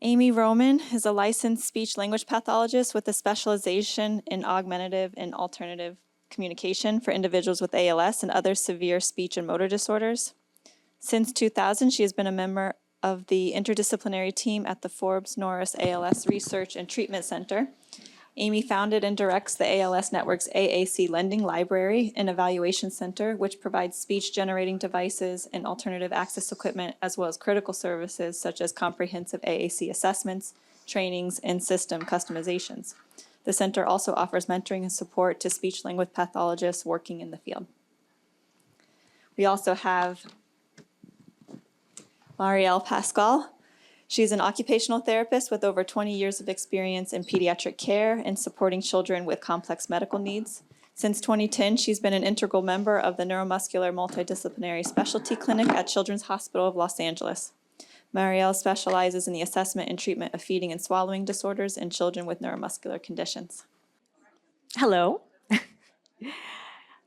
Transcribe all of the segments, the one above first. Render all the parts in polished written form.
Amy Roman is a licensed speech-language pathologist with a specialization in augmentative and alternative communication for individuals with ALS and other severe speech and motor disorders. Since 2000, she has been a member of the interdisciplinary team at the Forbes Norris ALS Research and Treatment Center. Amy founded and directs the ALS Network's AAC Lending Library and Evaluation Center, which provides speech-generating devices and alternative access equipment, as well as critical services such as comprehensive AAC assessments, trainings, and system customizations. The center also offers mentoring and support to speech-language pathologists working in the field. We also have Marielle Pascal. She's an occupational therapist with over 20 years of experience in pediatric care and supporting children with complex medical needs. Since 2010, she's been an integral member of the Neuromuscular Multidisciplinary Specialty Clinic at Children's Hospital of Los Angeles. Marielle specializes in the assessment and treatment of feeding and swallowing disorders in children with neuromuscular conditions. Hello.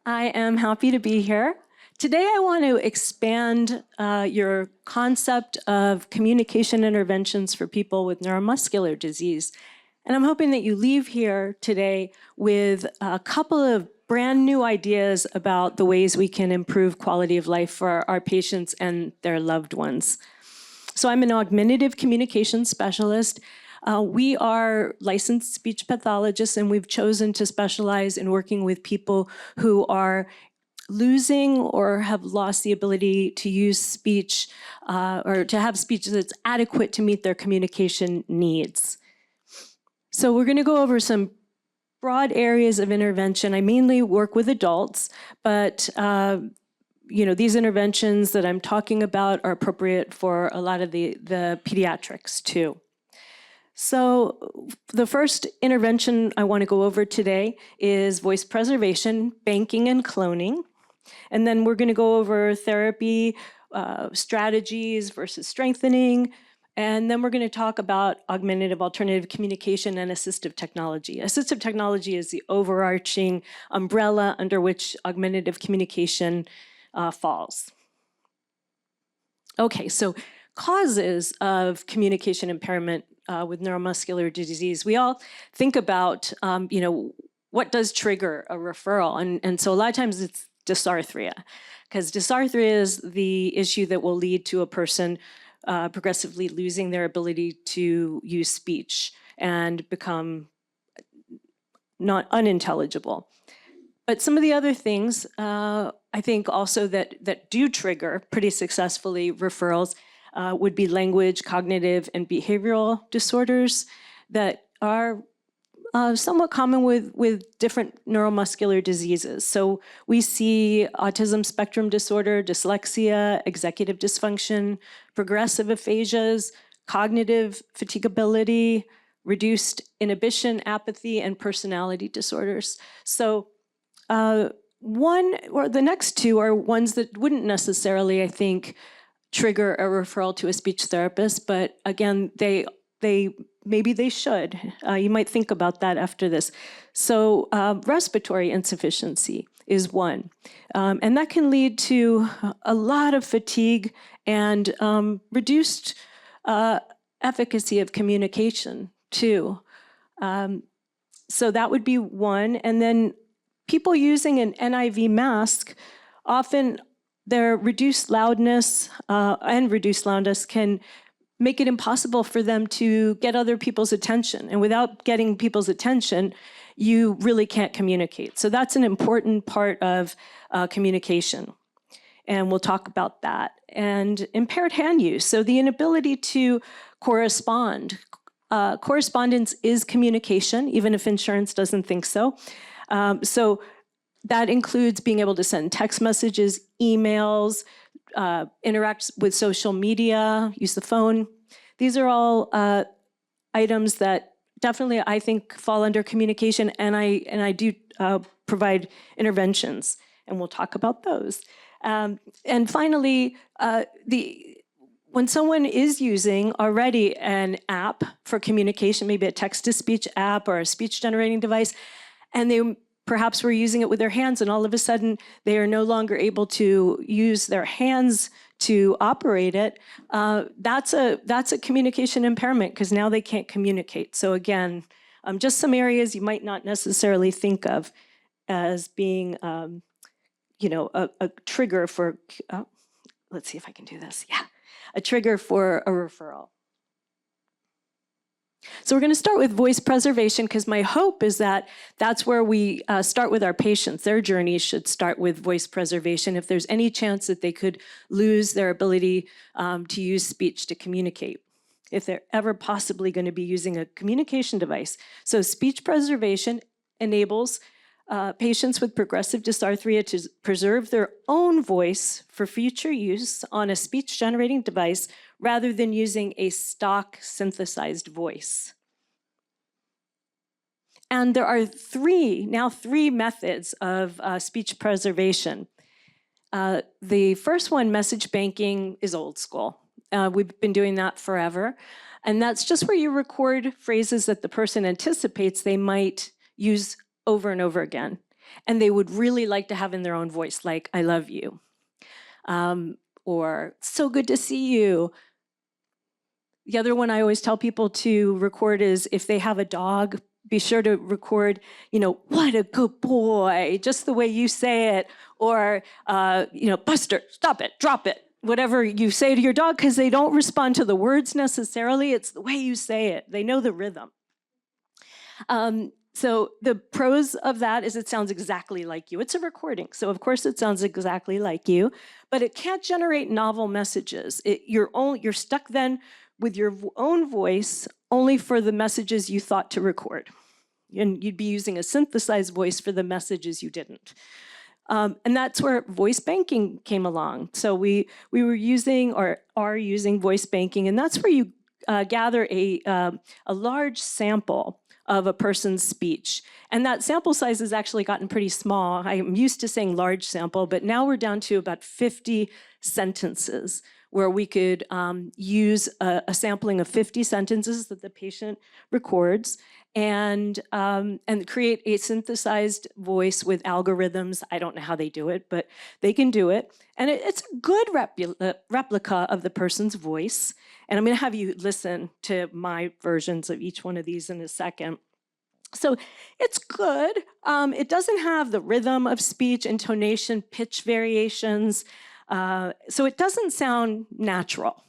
I am happy to be here. Today I want to expand your concept of communication interventions for people with neuromuscular disease. And I'm hoping that you leave here today with a couple of brand new ideas about the ways we can improve quality of life for our patients and their loved ones. So I'm an augmentative communication specialist. We are licensed speech pathologists, and we've chosen to specialize in working with people who are losing or have lost the ability to use speech or to have speech that's adequate to meet their communication needs. So we're going to go over some broad areas of intervention. I mainly work with adults, but these interventions that I'm talking about are appropriate for a lot of the pediatrics too. So the first intervention I want to go over today is voice preservation, banking, and cloning. And then we're going to go over therapy strategies versus strengthening. And then we're going to talk about augmentative alternative communication and assistive technology. Assistive technology is the overarching umbrella under which augmentative communication falls. Okay, so causes of communication impairment with neuromuscular disease. We all think about, what does trigger a referral? And so a lot of times it's dysarthria, because dysarthria is the issue that will lead to a person progressively losing their ability to use speech and become not unintelligible. But some of the other things, I think also that do trigger pretty successfully referrals would be language, cognitive, and behavioral disorders that are somewhat common with different neuromuscular diseases. So we see autism spectrum disorder, dyslexia, executive dysfunction, progressive aphasias, cognitive fatigability, reduced inhibition, apathy, and personality disorders. So the next two are ones that wouldn't necessarily, I think, trigger a referral to a speech therapist, but again, maybe they should. You might think about that after this. So respiratory insufficiency is one. And that can lead to a lot of fatigue and reduced efficacy of communication too. So that would be one. And then people using an NIV mask, often their reduced loudness can make it impossible for them to get other people's attention. And without getting people's attention, you really can't communicate. So that's an important part of communication. And we'll talk about that. And impaired hand use, so the inability to correspond. Correspondence is communication, even if insurance doesn't think so. So that includes being able to send text messages, emails, interact with social media, use the phone. These are all items that definitely, I think, fall under communication, and I do provide interventions, and we'll talk about those. And finally, when someone is using already an app for communication, maybe a text-to-speech app or a speech-generating device, and they perhaps were using it with their hands, and all of a sudden they are no longer able to use their hands to operate it, that's a communication impairment because now they can't communicate. So again, just some areas you might not necessarily think of as being, a trigger for, let's see if I can do this. Yeah, a trigger for a referral. So we're going to start with voice preservation because my hope is that that's where we start with our patients. Their journey should start with voice preservation if there's any chance that they could lose their ability to use speech to communicate, if they're ever possibly going to be using a communication device. So speech preservation enables patients with progressive dysarthria to preserve their own voice for future use on a speech-generating device rather than using a stock synthesized voice. And there are now three methods of speech preservation. The first one, message banking, is old school. We've been doing that forever. And that's just where you record phrases that the person anticipates they might use over and over again. And they would really like to have in their own voice, like, I love you, or so good to see you. The other one I always tell people to record is if they have a dog, be sure to record, what a good boy, just the way you say it, or, Buster, stop it, drop it, whatever you say to your dog, because they don't respond to the words necessarily, it's the way you say it. They know the rhythm. So the pros of that is it sounds exactly like you. It's a recording, so of course it sounds exactly like you, but it can't generate novel messages. You're stuck then with your own voice only for the messages you thought to record. And you'd be using a synthesized voice for the messages you didn't. And that's where voice banking came along. So we were using or are using voice banking, and that's where you gather a large sample of a person's speech. And that sample size has actually gotten pretty small. I'm used to saying large sample, but now we're down to about 50 sentences where we could use a sampling of 50 sentences that the patient records and create a synthesized voice with algorithms. I don't know how they do it, but they can do it. And it's a good replica of the person's voice. And I'm going to have you listen to my versions of each one of these in a second. So it's good. It doesn't have the rhythm of speech, intonation, pitch variations. So it doesn't sound natural.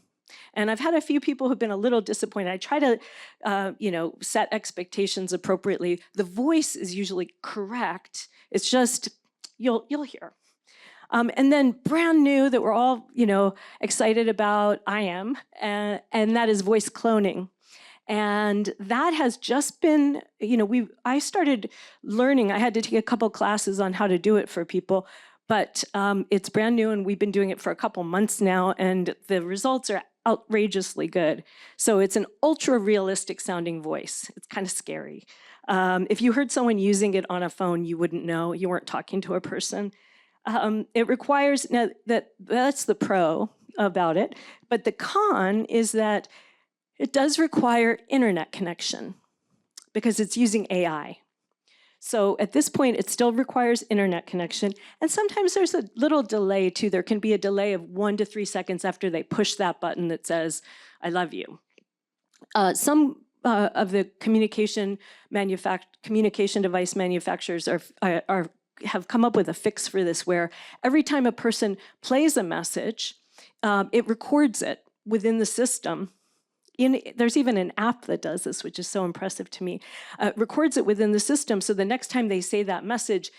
And I've had a few people who've been a little disappointed. I try to, set expectations appropriately. The voice is usually correct. It's just, you'll hear. And then brand new that we're all, excited about, I am, and that is voice cloning. And that has just been, I started learning. I had to take a couple classes on how to do it for people, but it's brand new and we've been doing it for a couple months now and the results are outrageously good. So it's an ultra realistic sounding voice. It's kind of scary. If you heard someone using it on a phone, you wouldn't know, you weren't talking to a person. It requires, now that's the pro about it, but the con is that it does require internet connection because it's using AI. So at this point, it still requires internet connection. And sometimes there's a little delay too. There can be a delay of 1 to 3 seconds after they push that button that says, I love you. Some of the communication device manufacturers have come up with a fix for this where every time a person plays a message, it records it within the system. There's even an app that does this, which is so impressive to me. Records it within the system, so the next time they say that message,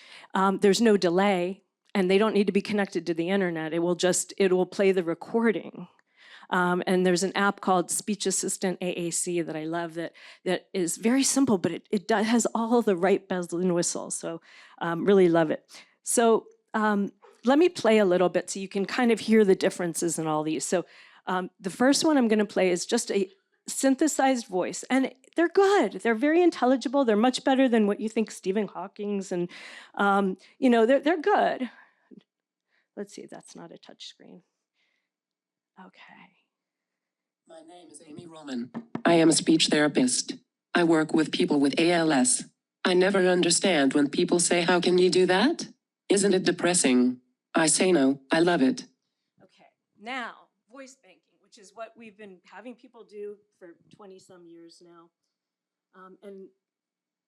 there's no delay, and they don't need to be connected to the internet. It will play the recording. And there's an app called Speech Assistant AAC that I love that is very simple, but it has all the right bells and whistles, so really love it. So let me play a little bit so you can kind of hear the differences in all these. So the first one I'm going to play is just a synthesized voice, and they're good. They're very intelligible. They're much better than what you think Stephen Hawking's, and they're good. Let's see, that's not a touch screen. Okay. My name is Amy Roman. I am a speech therapist. I work with people with ALS. I never understand when people say, how can you do that? Isn't it depressing? I say no, I love it. Okay, Now, voice banking, which is what we've been having people do for 20-some years now, and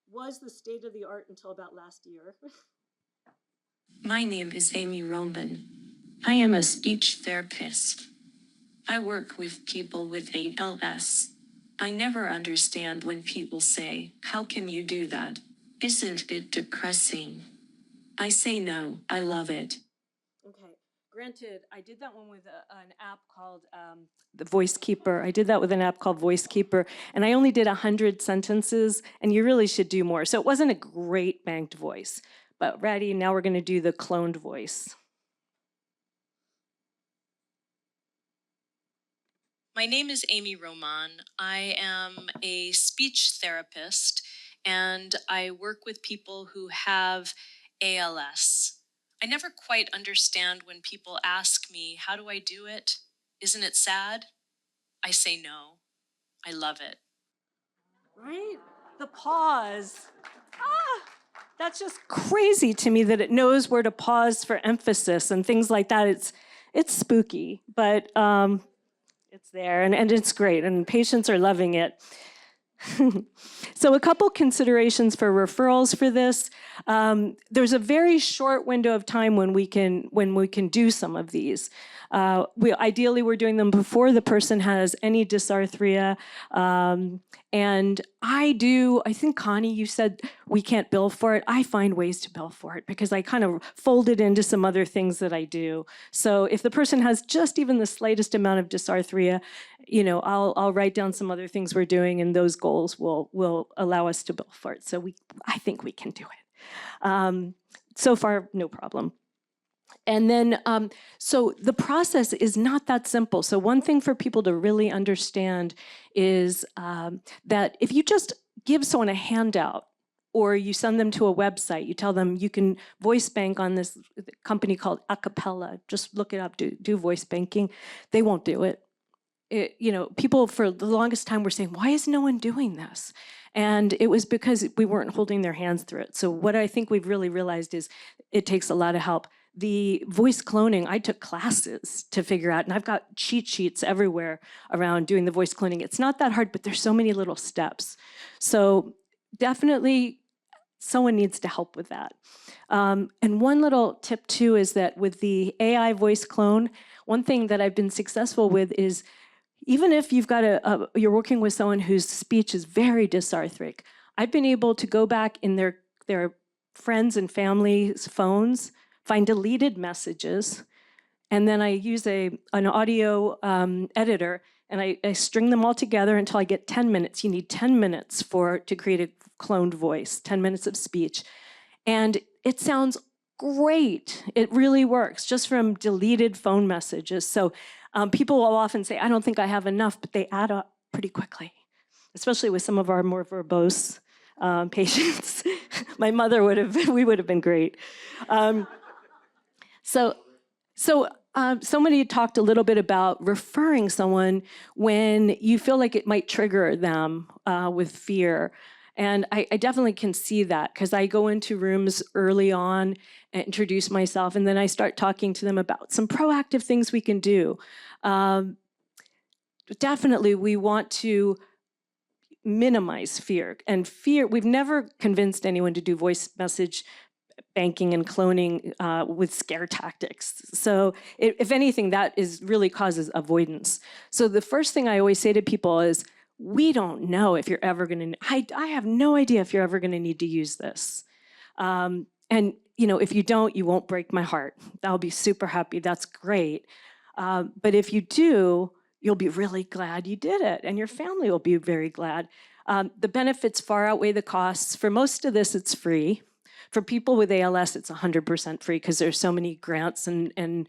was the state of the art until about last year. My name is Amy Roman. I am a speech therapist. I work with people with ALS. I never understand when people say, "How can you do that? Isn't it depressing?" I say no, I love it. Okay, granted, I did that one with an app called the Voice Keeper. I did that with an app called Voice Keeper, and I only did 100 sentences, and you really should do more. So it wasn't a great banked voice. But ready, now we're gonna do the cloned voice. My name is Amy Roman. I am a speech therapist and I work with people who have ALS. I never quite understand when people ask me, how do I do it? Isn't it sad? I say no. I love it. Right? The pause. That's just crazy to me that it knows where to pause for emphasis and things like that. It's spooky, but it's there and it's great, and patients are loving it. So a couple considerations for referrals for this. There's a very short window of time when we can do some of these. Ideally, we're doing them before the person has any dysarthria. And I think, Connie, you said we can't bill for it. I find ways to bill for it because I kind of fold it into some other things that I do. So if the person has just even the slightest amount of dysarthria, I'll write down some other things we're doing, and those goals will allow us to bill for it. So I think we can do it. So far, no problem. And then, so the process is not that simple. So one thing for people to really understand is that if you just give someone a handout or you send them to a website, you tell them you can voice bank on this company called Acapella, just look it up, do voice banking, they won't do it. People for the longest time were saying, why is no one doing this? And it was because we weren't holding their hands through it. So what I think we've really realized is it takes a lot of help. The voice cloning, I took classes to figure out, and I've got cheat sheets everywhere around doing the voice cloning. It's not that hard, but there's so many little steps. So definitely someone needs to help with that. And one little tip too is that with the AI voice clone, one thing that I've been successful with is even if you've got you're working with someone whose speech is very dysarthric, I've been able to go back in their friends and family's phones, find deleted messages, and then I use an audio editor, and I string them all together until I get 10 minutes. You need 10 minutes to create a cloned voice, 10 minutes of speech. And it sounds great. It really works, just from deleted phone messages. So people will often say, I don't think I have enough, but they add up pretty quickly, especially with some of our more verbose patients. My mother we would have been great. Somebody talked a little bit about referring someone when you feel like it might trigger them with fear. And I definitely can see that because I go into rooms early on and introduce myself, and then I start talking to them about some proactive things we can do. Definitely, we want to minimize fear. And fear, we've never convinced anyone to do voice message banking and cloning with scare tactics. So if anything, that really causes avoidance. So the first thing I always say to people is, we don't know if you're ever going to, I have no idea if you're ever going to need to use this. And if you don't, you won't break my heart. I'll be super happy, that's great. But if you do, you'll be really glad you did it, and your family will be very glad. The benefits far outweigh the costs. For most of this, it's free. For people with ALS, it's 100% free because there's so many grants, and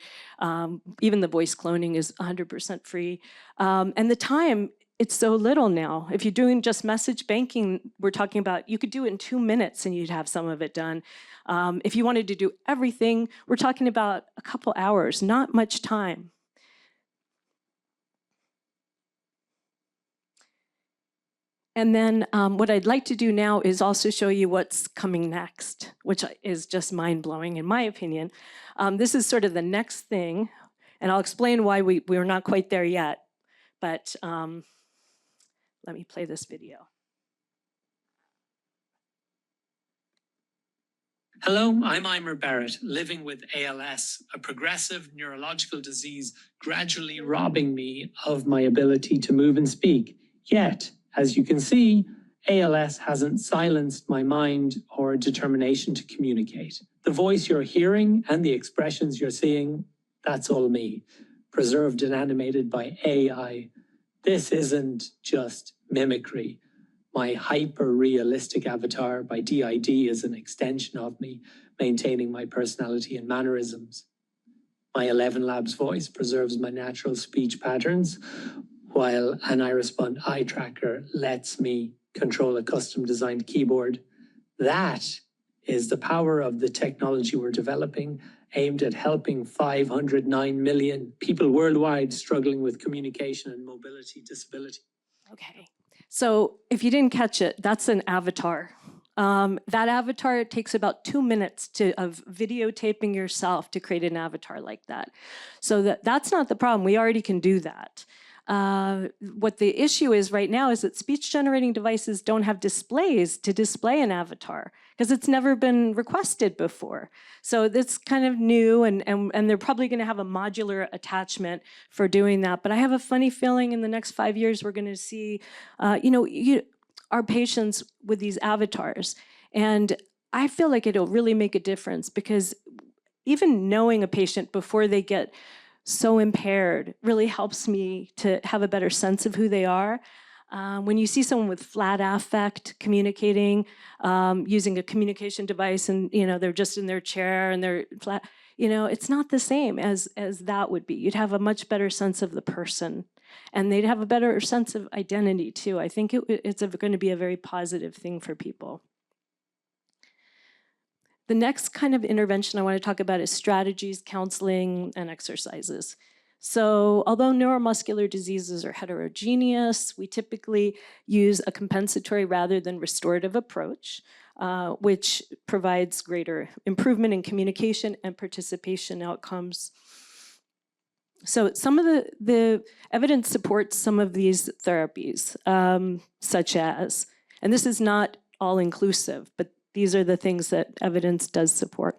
even the voice cloning is 100% free. And the time, it's so little now. If you're doing just message banking, we're talking about, you could do it in 2 minutes and you'd have some of it done. If you wanted to do everything, we're talking about a couple hours, not much time. And then what I'd like to do now is also show you what's coming next, which is just mind-blowing in my opinion. This is sort of the next thing. And I'll explain why we're not quite there yet. But let me play this video. Hello, I'm Eimer Barrett, living with ALS, a progressive neurological disease gradually robbing me of my ability to move and speak. Yet, as you can see, ALS hasn't silenced my mind or determination to communicate. The voice you're hearing and the expressions you're seeing, that's all me, preserved and animated by AI. This isn't just mimicry. My hyper-realistic avatar by DID is an extension of me, maintaining my personality and mannerisms. My 11 Labs voice preserves my natural speech patterns, while an iRespond eye tracker lets me control a custom-designed keyboard. That is the power of the technology we're developing, aimed at helping 509 million people worldwide struggling with communication and mobility disability. Okay. So if you didn't catch it, that's an avatar. That avatar, it takes about 2 minutes of videotaping yourself to create an avatar like that. So that's not the problem. We already can do that. What the issue is right now is that speech-generating devices don't have displays to display an avatar because it's never been requested before. So that's kind of new, and they're probably going to have a modular attachment for doing that. But I have a funny feeling in the next 5 years we're going to see, our patients with these avatars. And I feel like it'll really make a difference because even knowing a patient before they get so impaired really helps me to have a better sense of who they are. When you see someone with flat affect communicating, using a communication device and they're just in their chair and they're flat, it's not the same as that would be. You'd have a much better sense of the person and they'd have a better sense of identity too. I think it's going to be a very positive thing for people. The next kind of intervention I want to talk about is strategies, counseling, and exercises. So although neuromuscular diseases are heterogeneous, we typically use a compensatory rather than restorative approach, which provides greater improvement in communication and participation outcomes. So some of the evidence supports some of these therapies, such as, and this is not all inclusive, but these are the things that evidence does support.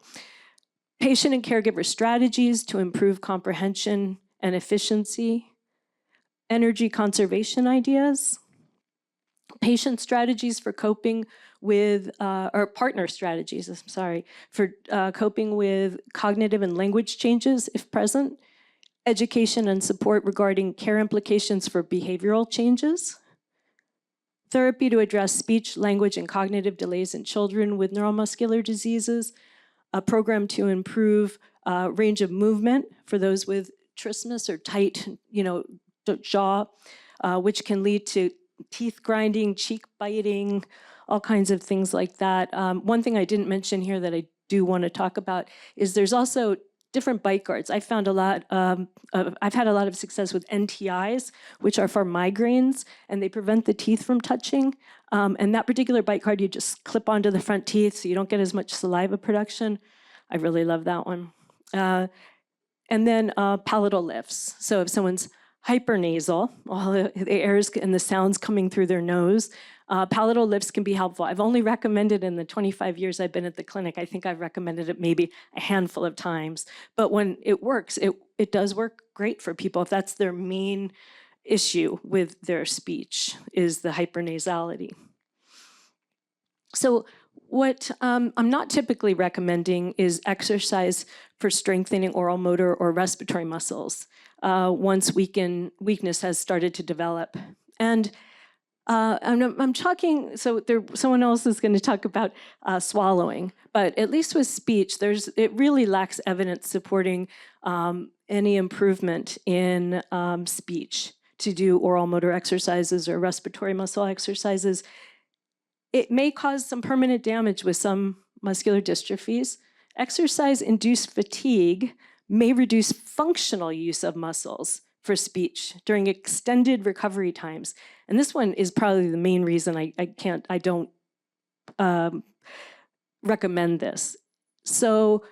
Patient and caregiver strategies to improve comprehension and efficiency, energy conservation ideas, patient strategies for coping with, or partner strategies, I'm sorry, for coping with cognitive and language changes if present, education and support regarding care implications for behavioral changes, therapy to address speech, language, and cognitive delays in children with neuromuscular diseases, a program to improve range of movement for those with trismus or tight, jaw, which can lead to teeth grinding, cheek biting, all kinds of things like that. One thing I didn't mention here that I do want to talk about is there's also different bite guards. I've had a lot of success with NTIs, which are for migraines, and they prevent the teeth from touching. And that particular bite guard, you just clip onto the front teeth so you don't get as much saliva production. I really love that one. And then palatal lifts. So if someone's hypernasal, all the airs and the sounds coming through their nose, palatal lifts can be helpful. I've only recommended in the 25 years I've been at the clinic, I think I've recommended it maybe a handful of times. But when it works, it does work great for people if that's their main issue with their speech, is the hypernasality. So what I'm not typically recommending is exercise for strengthening oral motor or respiratory muscles once weakness has started to develop. And I'm talking, so someone else is going to talk about swallowing, but at least with speech, it really lacks evidence supporting any improvement in speech to do oral motor exercises or respiratory muscle exercises. It may cause some permanent damage with some muscular dystrophies. Exercise-induced fatigue may reduce functional use of muscles for speech during extended recovery times. And this one is probably the main reason I don't recommend this. So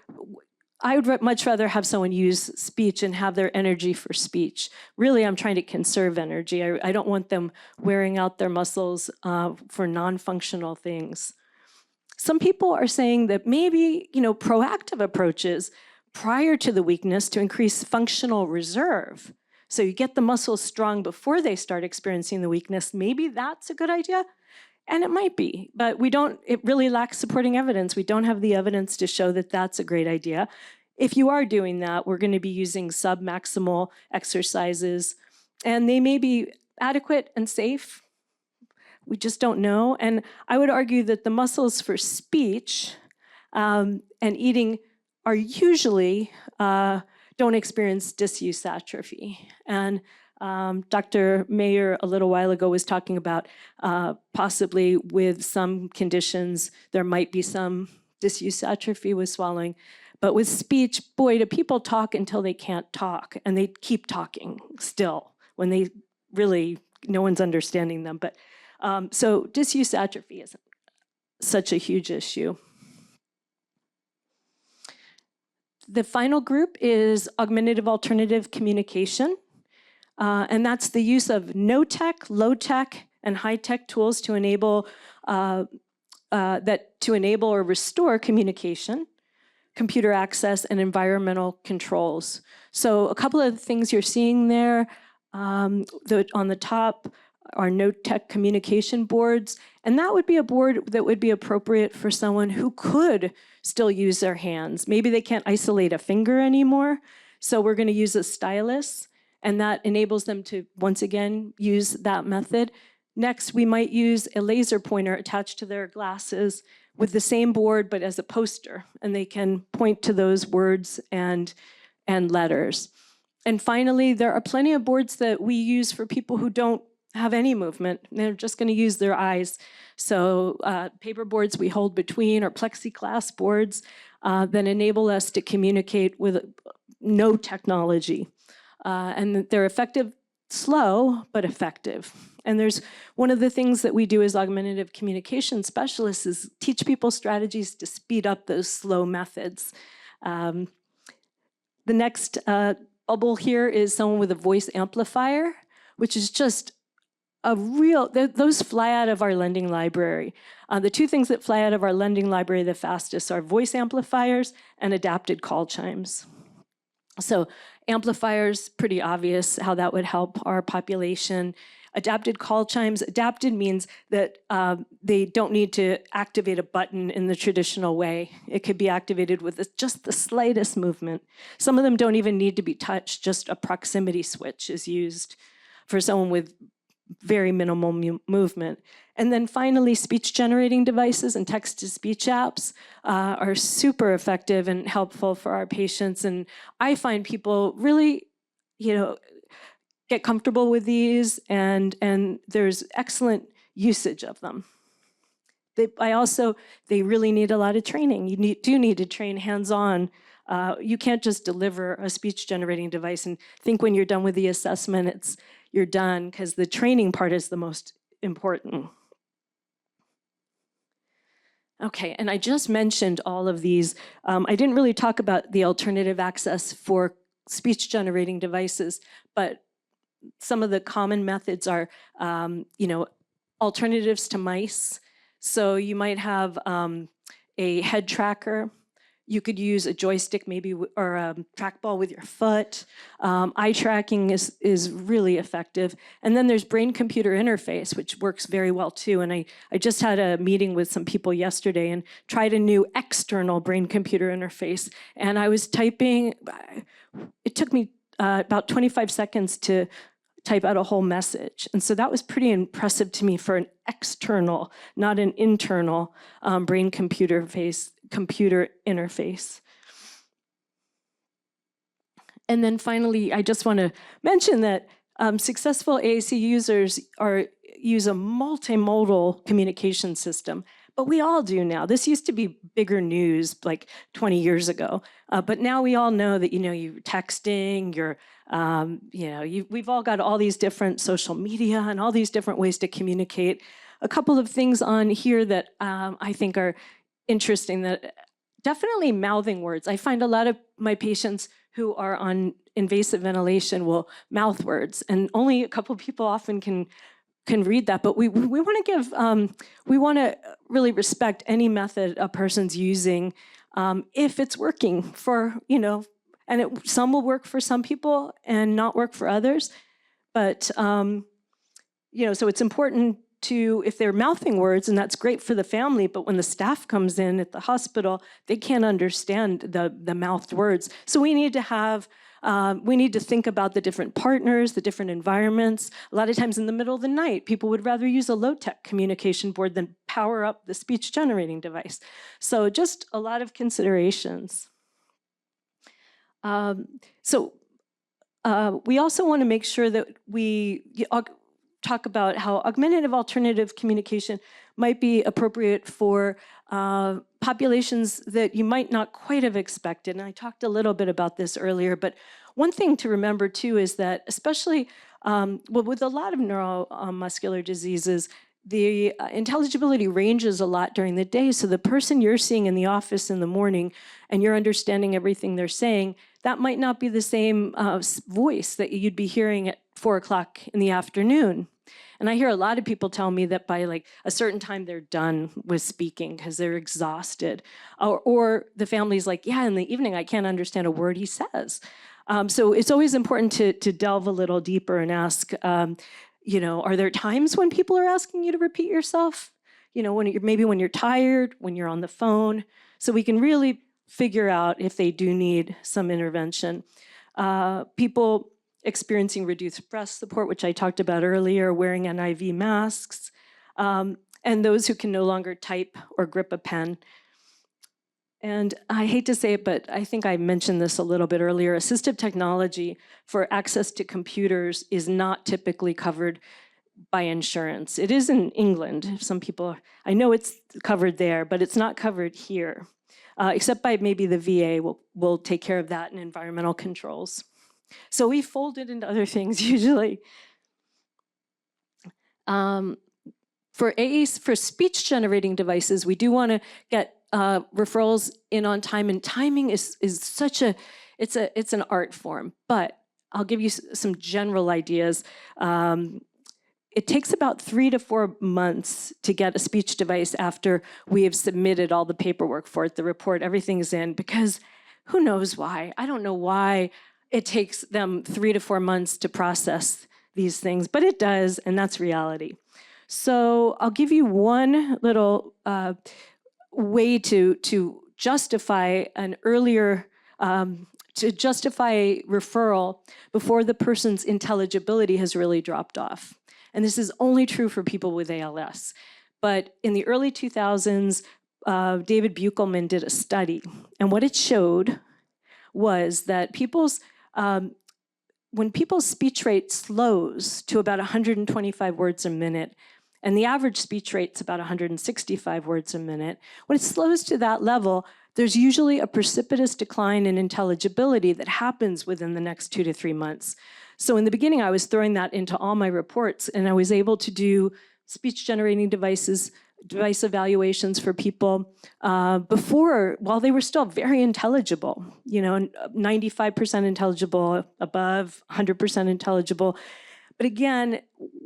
I would much rather have someone use speech and have their energy for speech. Really, I'm trying to conserve energy. I don't want them wearing out their muscles for non-functional things. Some people are saying that maybe, proactive approaches prior to the weakness to increase functional reserve. So you get the muscles strong before they start experiencing the weakness. Maybe that's a good idea. And it might be, but it really lacks supporting evidence. We don't have the evidence to show that that's a great idea. If you are doing that, we're going to be using submaximal exercises, and they may be adequate and safe. We just don't know. And I would argue that the muscles for speech and eating are usually don't experience disuse atrophy. And Dr. Mayer a little while ago was talking about possibly with some conditions, there might be some disuse atrophy with swallowing. But with speech, boy, do people talk until they can't talk, and they keep talking still when they really, no one's understanding them. But so disuse atrophy isn't such a huge issue. The final group is augmentative alternative communication. And that's the use of no-tech, low-tech, and high-tech tools to enable or restore communication, computer access, and environmental controls. So a couple of things you're seeing there on the top are no-tech communication boards, and that would be a board that would be appropriate for someone who could still use their hands. Maybe they can't isolate a finger anymore, so we're going to use a stylus. And that enables them to, once again, use that method. Next, we might use a laser pointer attached to their glasses with the same board, but as a poster. And they can point to those words and letters. And finally, there are plenty of boards that we use for people who don't have any movement. They're just going to use their eyes. So paper boards we hold between, or plexiglass boards that enable us to communicate with no technology. And they're effective, slow, but effective. And there's one of the things that we do as augmentative communication specialists is teach people strategies to speed up those slow methods. The next bubble here is someone with a voice amplifier, which is just a real, those fly out of our lending library. The two things that fly out of our lending library the fastest are voice amplifiers and adapted call chimes. So amplifiers, pretty obvious how that would help our population. Adapted call chimes, adapted means that they don't need to activate a button in the traditional way. It could be activated with just the slightest movement. Some of them don't even need to be touched, just a proximity switch is used for someone with very minimal movement. And then finally, speech-generating devices and text-to-speech apps are super effective and helpful for our patients. And I find people really, get comfortable with these, and there's excellent usage of them. They really need a lot of training. You do need to train hands-on. You can't just deliver a speech-generating device and think when you're done with the assessment, you're done, because the training part is the most important. Okay, and I just mentioned all of these. I didn't really talk about the alternative access for speech-generating devices, but some of the common methods are, alternatives to mice. So you might have a head tracker. You could use a joystick maybe, or a trackball with your foot. Eye tracking is really effective. And then there's brain-computer interface, which works very well too. And I just had a meeting with some people yesterday and tried a new external brain-computer interface. And I was typing, it took me about 25 seconds to type out a whole message. And so that was pretty impressive to me for an external, not an internal brain-computer interface. And then finally, I just want to mention that successful AAC users use a multimodal communication system, but we all do now. This used to be bigger news like 20 years ago, but now we all know that you're texting, we've all got all these different social media and all these different ways to communicate. A couple of things on here that I think are interesting that definitely mouthing words. I find a lot of my patients who are on invasive ventilation will mouth words, and only a couple people often can read that. But we want to give, we want to really respect any method a person's using if it's working for, and some will work for some people and not work for others. But, so it's important to, if they're mouthing words, and that's great for the family, but when the staff comes in at the hospital, they can't understand the mouthed words. So we need to have, we need to think about the different partners, the different environments. A lot of times in the middle of the night, people would rather use a low-tech communication board than power up the speech generating device. So just a lot of considerations. We also want to make sure that we talk about how augmentative alternative communication might be appropriate for populations that you might not quite have expected. And I talked a little bit about this earlier, but one thing to remember too is that especially with a lot of neuromuscular diseases, the intelligibility ranges a lot during the day. So the person you're seeing in the office in the morning and you're understanding everything they're saying, that might not be the same voice that you'd be hearing at 4 o'clock in the afternoon. And I hear a lot of people tell me that by like a certain time they're done with speaking because they're exhausted. Or the family's like, yeah, in the evening I can't understand a word he says. So it's always important to delve a little deeper and ask, are there times when people are asking you to repeat yourself? Maybe when you're tired, when you're on the phone, so we can really figure out if they do need some intervention. People experiencing reduced breath support, which I talked about earlier, wearing NIV masks, and those who can no longer type or grip a pen. And I hate to say it, but I think I mentioned this a little bit earlier. Assistive technology for access to computers is not typically covered by insurance. It is in England. Some people, I know it's covered there, but it's not covered here, except by maybe the VA will take care of that and environmental controls. So we fold it into other things usually. For speech generating devices, we do want to get referrals in on time, and timing is such it's an art form. But I'll give you some general ideas. It takes about 3 to 4 months to get a speech device after we have submitted all the paperwork for it, the report, everything's in, because who knows why? I don't know why it takes them 3 to 4 months to process these things, but it does, and that's reality. So I'll give you one little way to justify an earlier, to justify referral before the person's intelligibility has really dropped off. And this is only true for people with ALS. But in the early 2000s, David Buchelman did a study. And what it showed was that when people's speech rate slows to about 125 words a minute, and the average speech rate's about 165 words a minute, when it slows to that level, there's usually a precipitous decline in intelligibility that happens within the next 2 to 3 months. So in the beginning, I was throwing that into all my reports, and I was able to do speech-generating device evaluations for people while they were still very intelligible, 95% intelligible, above 100% intelligible. But again,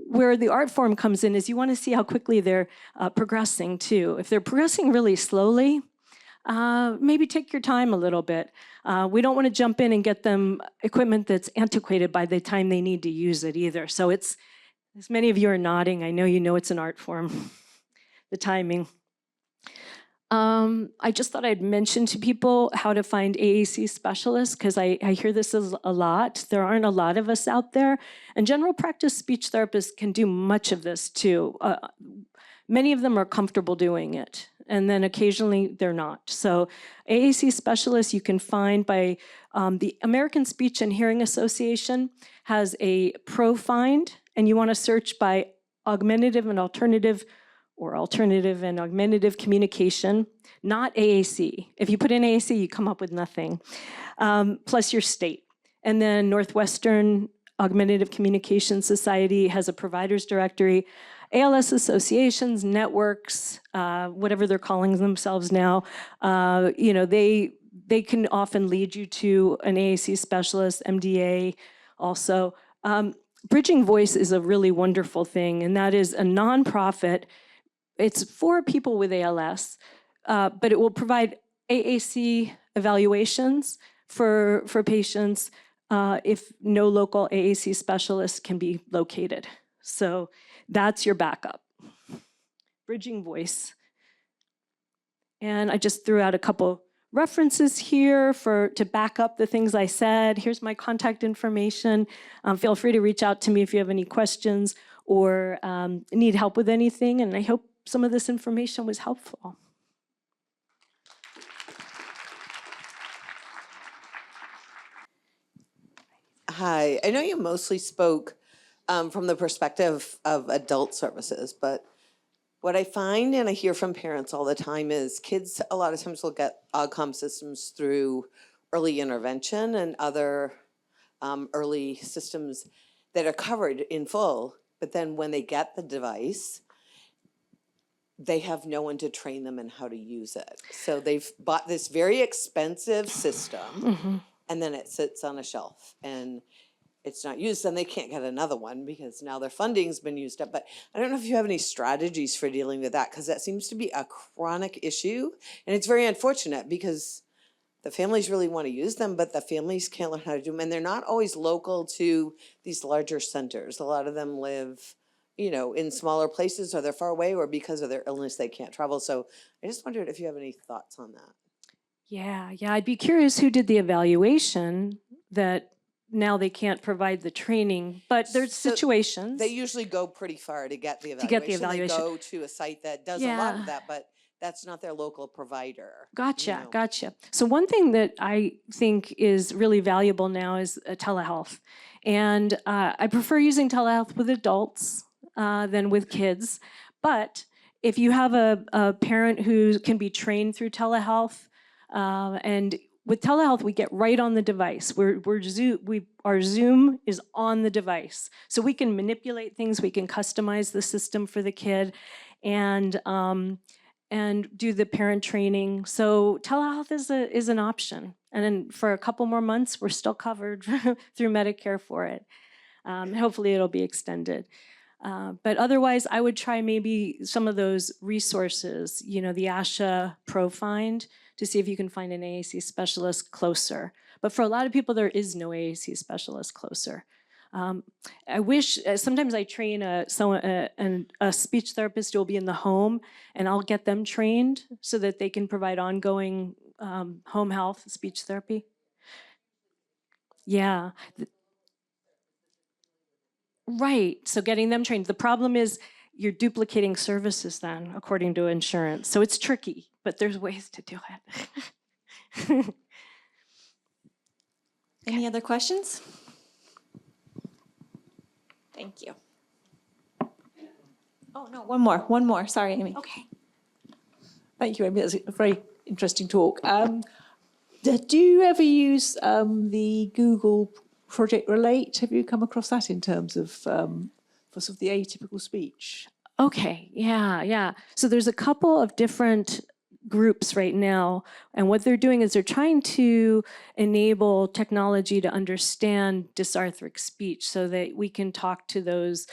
where the art form comes in is you want to see how quickly they're progressing too. If they're progressing really slowly, maybe take your time a little bit. We don't want to jump in and get them equipment that's antiquated by the time they need to use it either. So it's, as many of you are nodding, I know you know it's an art form, the timing. I just thought I'd mention to people how to find AAC specialists, because I hear this a lot. There aren't a lot of us out there. And general practice speech therapists can do much of this too. Many of them are comfortable doing it, and then occasionally they're not. So AAC specialists you can find by the American Speech and Hearing Association has a ProFind, and you want to search by augmentative and alternative and augmentative communication, not AAC. If you put in AAC, you come up with nothing, plus your state. And then Northwestern Augmentative Communication Society has a providers directory. ALS associations, networks, whatever they're calling themselves now, they can often lead you to an AAC specialist, MDA also. Bridging Voice is a really wonderful thing, and that is a nonprofit. It's for people with ALS, but it will provide AAC evaluations for patients if no local AAC specialist can be located. So that's your backup. Bridging Voice. And I just threw out a couple references here to back up the things I said. Here's my contact information. Feel free to reach out to me if you have any questions or need help with anything. And I hope some of this information was helpful. Hi, I know you mostly spoke from the perspective of adult services, but what I find and I hear from parents all the time is kids a lot of times will get outcome systems through early intervention and other early systems that are covered in full. But then when they get the device, they have no one to train them in how to use it. So they've bought this very expensive system and then it sits on a shelf and it's not used, then they can't get another one because now their funding's been used up. But I don't know if you have any strategies for dealing with that, because that seems to be a chronic issue. And it's very unfortunate because the families really want to use them, but the families can't learn how to do them. And they're not always local to these larger centers. A lot of them live, in smaller places, or they're far away, or because of their illness, they can't travel. So I just wondered if you have any thoughts on that. Yeah, I'd be curious who did the evaluation that now they can't provide the training, but there's situations. They usually go pretty far to get the evaluation. To get the evaluation. They go to a site that does a lot of that, but that's not their local provider. Gotcha. So one thing that I think is really valuable now is telehealth. And I prefer using telehealth with adults than with kids. But if you have a parent who can be trained through telehealth, and with telehealth, we get right on the device. Our Zoom is on the device. So we can manipulate things, we can customize the system for the kid, and do the parent training. So telehealth is an option. And then for a couple more months, we're still covered through Medicare for it. Hopefully it'll be extended. But otherwise, I would try maybe some of those resources, the ASHA ProFind, to see if you can find an AAC specialist closer. But for a lot of people, there is no AAC specialist closer. I wish, sometimes I train a speech therapist who will be in the home, and I'll get them trained so that they can provide ongoing home health speech therapy. Yeah. Right, so getting them trained. The problem is you're duplicating services then, according to insurance. So it's tricky, but there's ways to do it. Any other questions? Thank you. Oh, no, one more. Sorry, Amy. Okay. Thank you, Amy. That's a very interesting talk. Do you ever use the Google Project Relate? Have you come across that in terms of for sort of the atypical speech? Okay, yeah. So there's a couple of different groups right now, and what they're doing is they're trying to enable technology to understand dysarthric speech so that we can talk to those,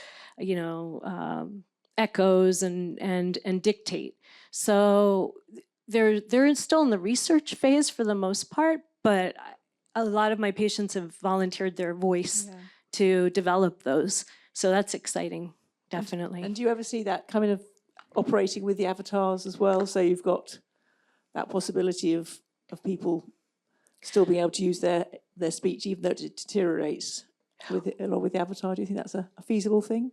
echoes and dictate. So they're still in the research phase for the most part, but a lot of my patients have volunteered their voice to develop those. So that's exciting, definitely. And do you ever see that kind of operating with the avatars as well? So you've got that possibility of people still being able to use their speech, even though it deteriorates along with the avatar. Do you think that's a feasible thing?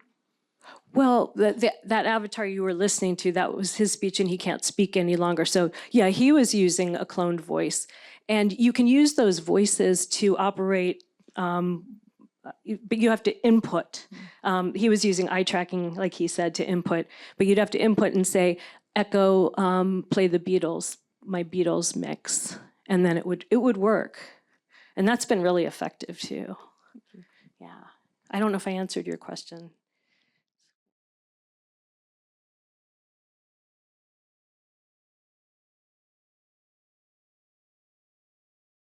Well, that avatar you were listening to, that was his speech, and he can't speak any longer. So yeah, he was using a cloned voice. And you can use those voices to operate, but you have to input. He was using eye tracking, like he said, to input. But you'd have to input and say, echo, play the Beatles, my Beatles mix. And then it would work. And that's been really effective too. Yeah. I don't know if I answered your question.